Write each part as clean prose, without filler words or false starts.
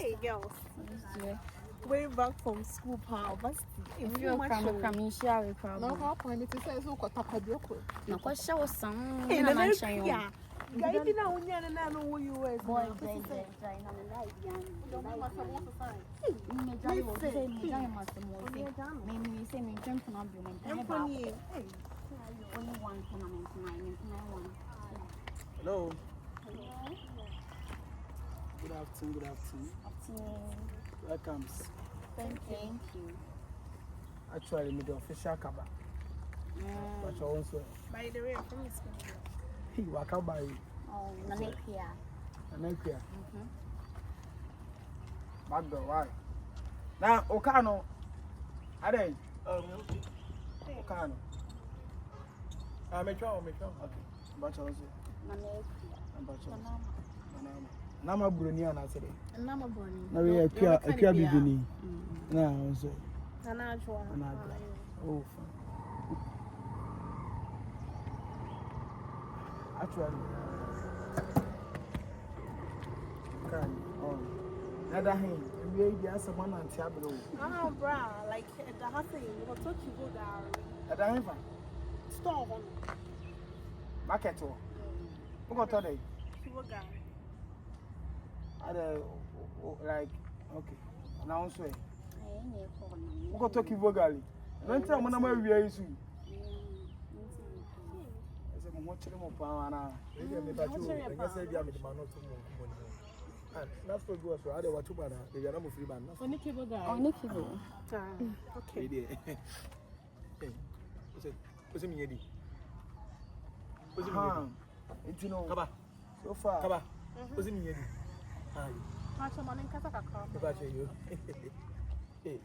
Hey, girls. Way back from school, pal. But if you're coming, share it. No, how point it says, "Oh, got a joke." No, because show some. Hey, the man, yeah. Guy, you know, when you're not know who you were. Boy, they trying on the light, young. Don't have some more sign. You may drive or say, "I must have more." Maybe you say, "Me, jump on argument." Hey, only one tournament, 991. Hello. Good afternoon. Good afternoon. Welcome. Thank you. Actually, me the official cover. But you also. By the way, from school. He walk out by. Oh, Nanekia. Nanekia. Back door, why? Now, Okano. Ade. Okano. Me try. Okay. But you also. Nanekia. Nama Bruni and I said, Nama Bruni. No, we are Bibini. No, so. Oh, actually, Nada him, we are someone on Tableau. Ah, bra, like the housing, what took you go down? At the river. Store. Market. Who got today? Like, okay. Now, so. Who got talking vocally? Don't tell me I'm going to be soon. I'm watching them up. That's what goes. I don't want to buy that. They are not free band. Only cable guy. Only cable. Okay. What's it mean? What's it mean? It's no. Kaba. So far. Kaba. What's it mean? Hi. How's your morning? Kasa kaka. About you. Hey.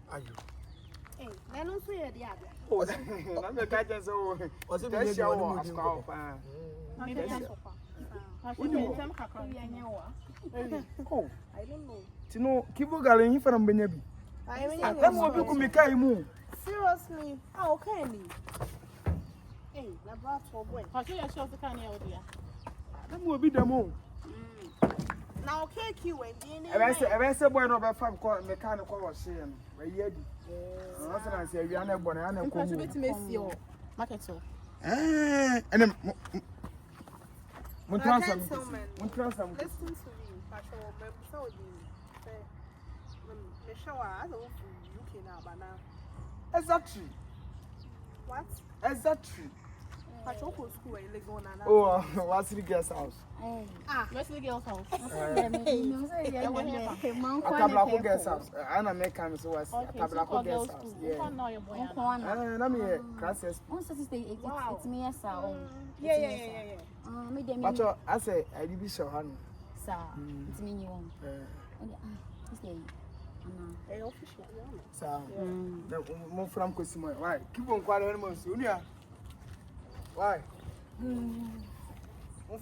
Are you? Hey, I don't see it yet. Oh, I'm the guy that's so. What's it mean? Oh, I don't know. Tino, Kibo Galin from Benabi. I mean, I'm going to make a move. Seriously? Oh, okay. Hey, the brat for boy. I'll show you a short can you dear. That will be the move. Now, cake you and I said, boy, no, but from mechanical was saying, where you I say, we are not born and contribute to miss your market. And then. Listen to me. Exactly. What? Exactly. Oh, what's the guest house? What's the girl's house? Tablaco guest house. I'm a mechanic, so what's Tablaco guest house? Yeah. Let me hear classes. On Saturday, it's me, sir. Yeah. But I say, I did be so honey. Sir, it's me, you want. Sir, more from Cosimo. Why? Keep on quiet animals, Unia. Why? For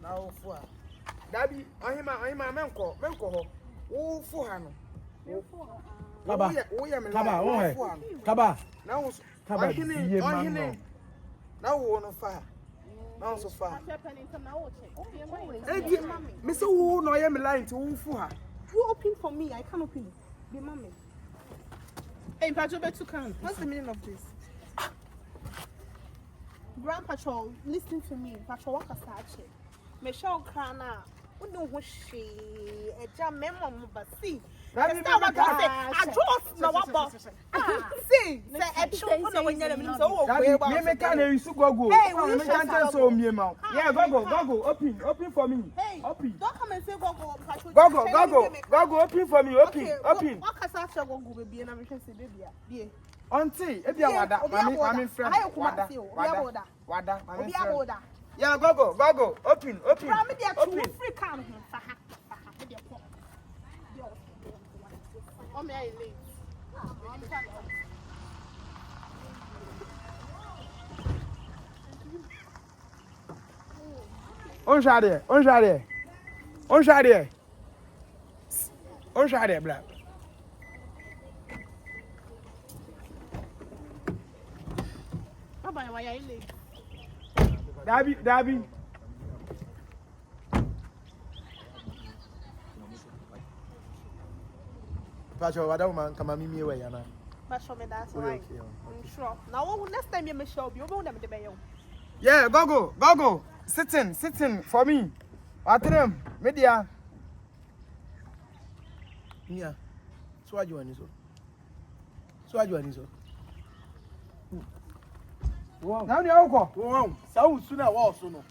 now, for Daddy, I'm a man call, oh, for Hano. Kaba. Now, now, one of fire. Now, so far. Mr. Who, no, I am lying to who for her. You open for me, I can't open it. Be mommy. Hey, Patrol, to come. What's the meaning of this? Grand Patrol, listen to me. Patrol, what a sache. Michelle Kana, who know what she a jam memo, but see. That's what I draw no one. See, a children when you're so you make a go. Hey, we can't so me, mouth. Yeah, go, open for me. Hey, open. Don't come and say go. Go, open for me, open. What can I say go baby and I'm saying baby. Auntie, if you are that, I'm friend. Wada. Yeah, go. Open. Free can. Oh, may I leave? On shade, black. Bye, why I leave? Dabi. Pacho, I don't mind come on me away, Anna. But show me that's right. I'm sure. Now, next time you may show you won't have the bayo. Yeah, go. Sit in for me. Atrem, media. Yeah. So what you want so? Wow. Now you go. Wow. So soon I was no.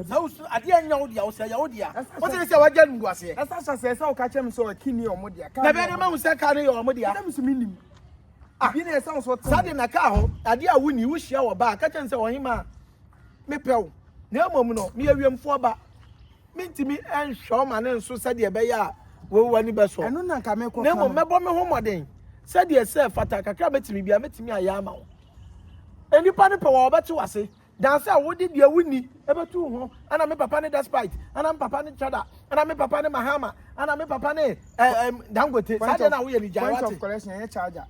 So I didn't know the outside Yodia. What is your agent was here? That's what says so catch him so a kidney or modia. The very man who said carry your modia. That was meaning. Bine sounds what Saturday na car, I dear win you wish your back. Catch and say on him. Me pel. No moment, me a room for back. Mean to me and Shawman and so said the bear. Well, when you best. I don't come. No, my bomb home again. Said yourself, Fataka, come to me, be a met me a yam. And you panic power better to us. Dance out, what did you win? Ever two, and I'm a papa despite, and I'm papa cheddar, and I'm a papa Mahama, and I'm a papa Dangote. Saturday now we are the collection, a charger.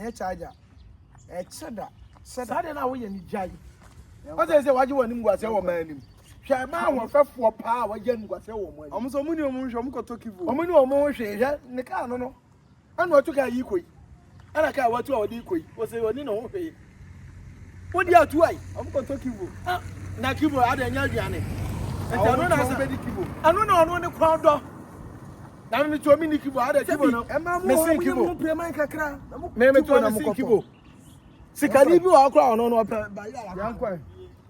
A charger. A cheddar. Saturday now we are the giant. What I say, what you want him was your man. Shaman was for power, again was your woman. Almost a million from Kotoki. Omini omo hwe ne ka no no ana otu ka yikoi ana ka watu a odi koi wo se oni no hwe wo di atu ai am Kotoki na kibo ada nya aduane enti anu na se bedi kibo anu na onu ne kwa do na me to mi ni kibo ada kibo no me sin kibo me to na kibo sikali bi wa kwa ono no pa ba ya yankwa